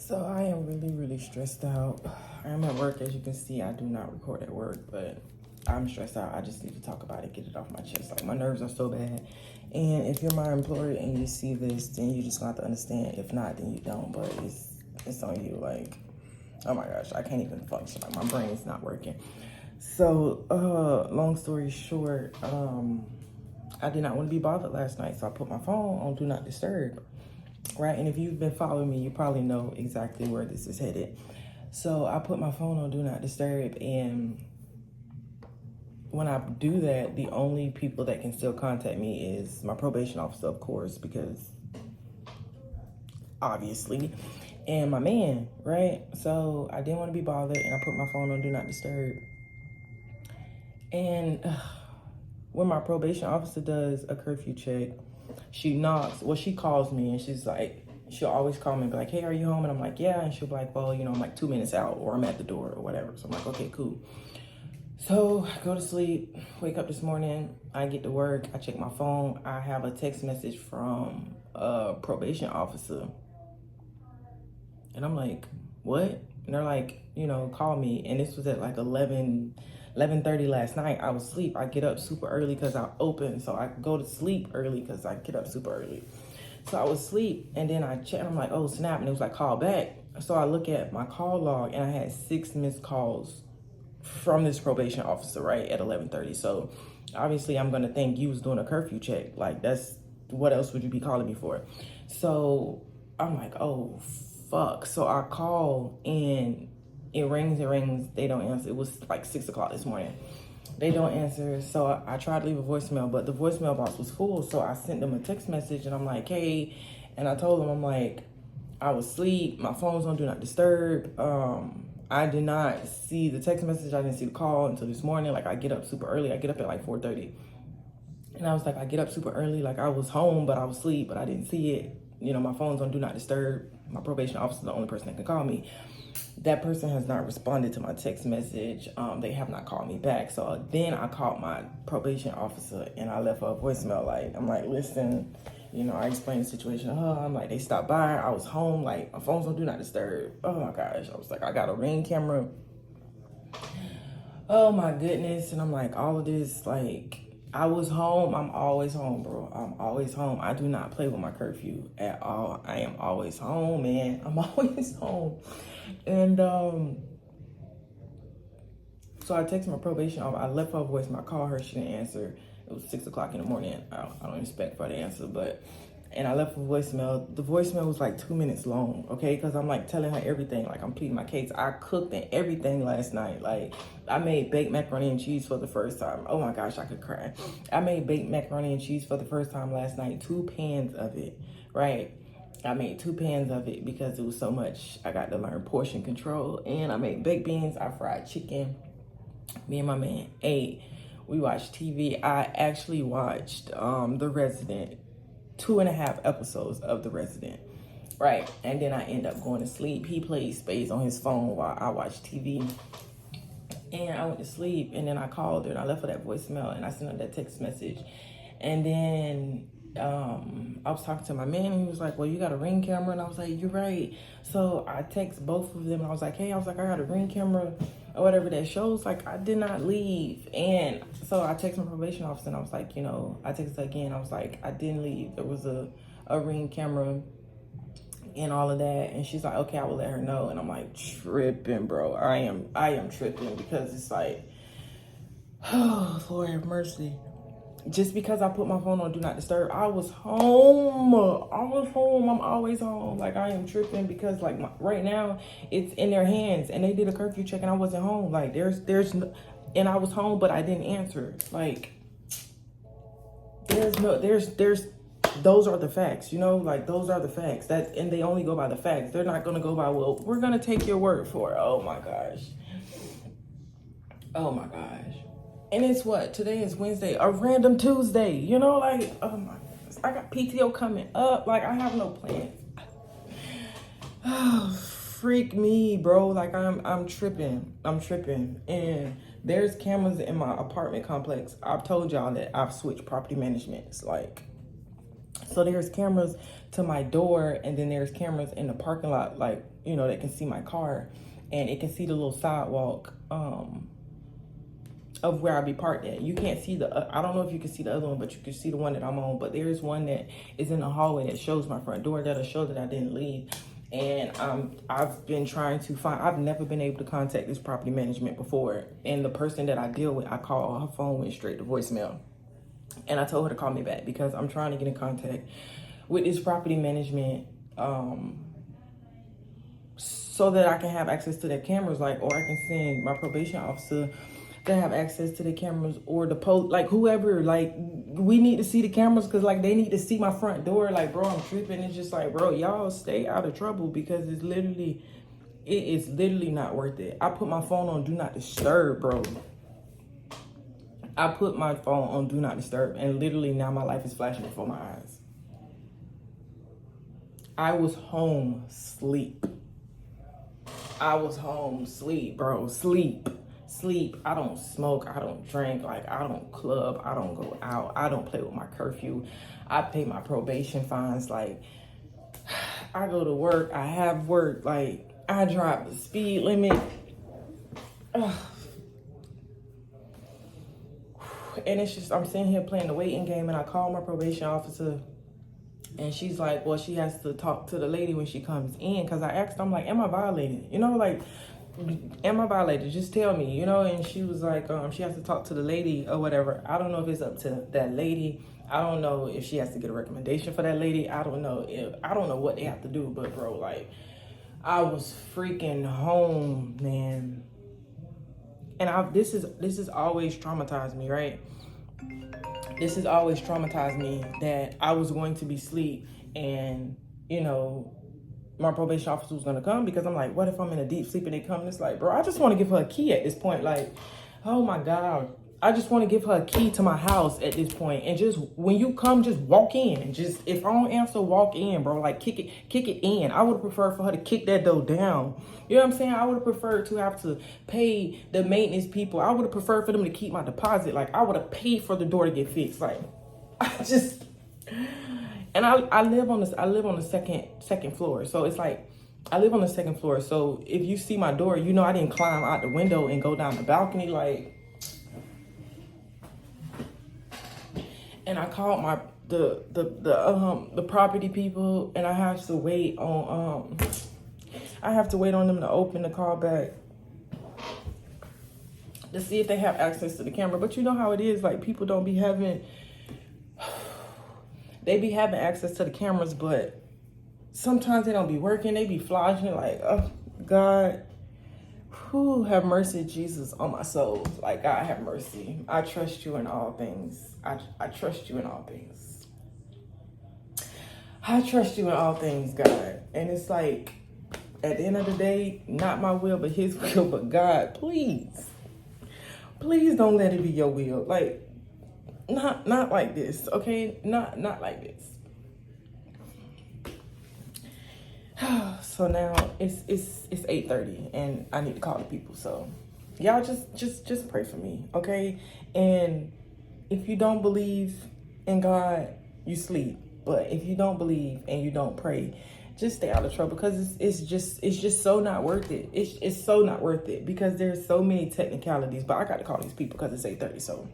So I am really stressed out. I'm at work, as you can see. I do not record at work, but I'm stressed out. I just need to talk about it, get it off my chest. Like, my nerves are so bad. And if you're my employer and you see this, then you just got to understand. If not, then you don't. But it's on you. Like, oh my gosh, I can't even function. Like, my brain is not working. So, long story short, I did not want to be bothered last night, so I put my phone on Do Not Disturb. Right, and if you've been following me, you probably know exactly where this is headed. So I put my phone on Do Not Disturb, and when I do that, the only people that can still contact me is my probation officer, of course, because obviously, and my man, right? So I didn't want to be bothered, and I put my phone on Do Not Disturb. And when my probation officer does a curfew check, she knocks, well, she calls me, and she's like, she'll always call me and be like, hey, are you home? And I'm like, yeah. And she'll be like, well, you know, I'm like 2 minutes out, or I'm at the door, or whatever. So I'm like, okay, cool. So I go to sleep, wake up this morning, I get to work, I check my phone. I have a text message from a probation officer. And I'm like, what? And they're like, you know, call me. And this was at like 11:30 last night. I was asleep. I get up super early because I open. So I go to sleep early because I get up super early. So I was asleep, and then I checked. I'm like, oh, snap. And it was like, call back. So I look at my call log, and I had 6 missed calls from this probation officer, right, at 11:30. So obviously I'm going to think you was doing a curfew check. Like, that's, what else would you be calling me for? So I'm like, oh, fuck. So I call, and it rings. They don't answer. It was like 6 o'clock this morning. They don't answer. So I tried to leave a voicemail, but the voicemail box was full. So I sent them a text message, and I'm like, hey, and I told them, I'm like, I was asleep. My phone's on Do Not Disturb. I did not see the text message. I didn't see the call until this morning. Like, I get up super early. I get up at like 4:30. And I was like, I get up super early. Like, I was home, but I was asleep, but I didn't see it. You know, my phone's on Do Not Disturb. My probation officer is the only person that can call me. That person has not responded to my text message. They have not called me back. So then I called my probation officer, and I left her a voicemail. Like, I'm like, listen, you know, I explained the situation to her. I'm like, they stopped by. I was home. Like, my phone's on Do Not Disturb. Oh my gosh. I was like, I got a Ring camera. Oh my goodness. And I'm like, all of this, like, I was home. I'm always home, bro. I'm always home. I do not play with my curfew at all. I am always home, man. I'm always home. And so I texted my probation officer. I left her a voicemail. I called her. She didn't answer. It was 6 o'clock in the morning. I don't expect for her to answer, but, and I left a voicemail. The voicemail was like 2 minutes long, okay? Because I'm like telling her everything. Like, I'm pleading my case. I cooked and everything last night. Like, I made baked macaroni and cheese for the first time. Oh my gosh, I could cry. I made baked macaroni and cheese for the first time last night. 2 pans of it, right? I made 2 pans of it because it was so much. I got to learn portion control. And I made baked beans. I fried chicken. Me and my man ate. We watched TV. I actually watched The Resident, 2.5 episodes of The Resident, right? And then I end up going to sleep. He played spades on his phone while I watched TV. And I went to sleep, and then I called her, and I left her that voicemail, and I sent her that text message. And then I was talking to my man, and he was like, well, you got a Ring camera? And I was like, you're right. So I text both of them, and I was like, hey, I got a Ring camera or whatever that shows, like, I did not leave. And so I texted my probation officer, and I was like, you know, I texted her again. I was like, I didn't leave. There was a Ring camera and all of that. And she's like, okay, I will let her know. And I'm like, tripping, bro. I am tripping, because it's like, oh, Lord have mercy. Just because I put my phone on Do Not Disturb, I was home. I'm always home. Like, I am tripping because, like, right now it's in their hands, and they did a curfew check, and I wasn't home. Like, and I was home, but I didn't answer. Like, those are the facts, you know, like, those are the facts. And they only go by the facts. They're not gonna go by, well, we're gonna take your word for it. Oh my gosh. Oh my gosh. And it's what? Today is Wednesday, a random Tuesday, you know, like, oh my goodness. I got PTO coming up. Like, I have no plans. Oh, freak me, bro. Like, I'm tripping. And there's cameras in my apartment complex. I've told y'all that I've switched property managements. Like, So there's cameras to my door, and then there's cameras in the parking lot, like, you know, that can see my car, and it can see the little sidewalk of where I be parked at. You can't see the, I don't know if you can see the other one, but you can see the one that I'm on. But there's one that is in the hallway that shows my front door, that'll show that I didn't leave. And I've been trying to find, I've never been able to contact this property management before. And the person that I deal with, I call, her phone went straight to voicemail. And I told her to call me back because I'm trying to get in contact with this property management so that I can have access to their cameras, like, or I can send my probation officer to have access to the cameras, or the post, like, whoever, like, we need to see the cameras, because, like, they need to see my front door. Like, bro, I'm tripping. It's just like, bro, y'all stay out of trouble, because it is literally not worth it. I put my phone on do not disturb, bro. I put my phone on do not disturb, and literally now my life is flashing before my eyes. I was home sleep. I was home sleep, bro. Sleep. I don't smoke, I don't drink, like, I don't club, I don't go out, I don't play with my curfew, I pay my probation fines, like, I go to work, I have work, like, I drive the speed limit. Ugh. And it's just, I'm sitting here playing the waiting game, and I call my probation officer, and she's like, well, she has to talk to the lady when she comes in, because I asked, I'm like, am I violated? You know, like, am I violated? Just tell me, you know? And she was like, she has to talk to the lady or whatever. I don't know if it's up to that lady. I don't know if she has to get a recommendation for that lady. I don't know what they have to do, but bro, like, I was freaking home, man. And this is always traumatized me, right? This has always traumatized me that I was going to be asleep, and, you know, my probation officer was gonna come, because I'm like, what if I'm in a deep sleep and they come? And it's like, bro, I just want to give her a key at this point. Like, oh my God, I just want to give her a key to my house at this point. And just when you come, just walk in. And just, if I don't answer, walk in, bro. Like, kick it in. I would have preferred for her to kick that door down. You know what I'm saying? I would have preferred to have to pay the maintenance people. I would have preferred for them to keep my deposit. Like, I would have paid for the door to get fixed. Like, I just. And I live on the second floor. So it's like, I live on the second floor. So if you see my door, you know I didn't climb out the window and go down the balcony. Like, and I called the property people, and I have to wait on them to open the call back to see if they have access to the camera. But you know how it is, like, people don't be having. They be having access to the cameras, but sometimes they don't be working. They be flashing, like, oh, God, who have mercy, Jesus, on my soul. Like, God have mercy. I trust you in all things. I trust you in all things. I trust you in all things, God. And it's like, at the end of the day, not my will, but his will. But God, please don't let it be your will. Like, not like this, okay? Not like this. So now it's 8:30, and I need to call the people. So y'all just pray for me, okay? And if you don't believe in God, you sleep. But if you don't believe and you don't pray, just stay out of trouble, because it's just so not worth it. It's so not worth it, because there's so many technicalities. But I got to call these people because it's 8:30, so.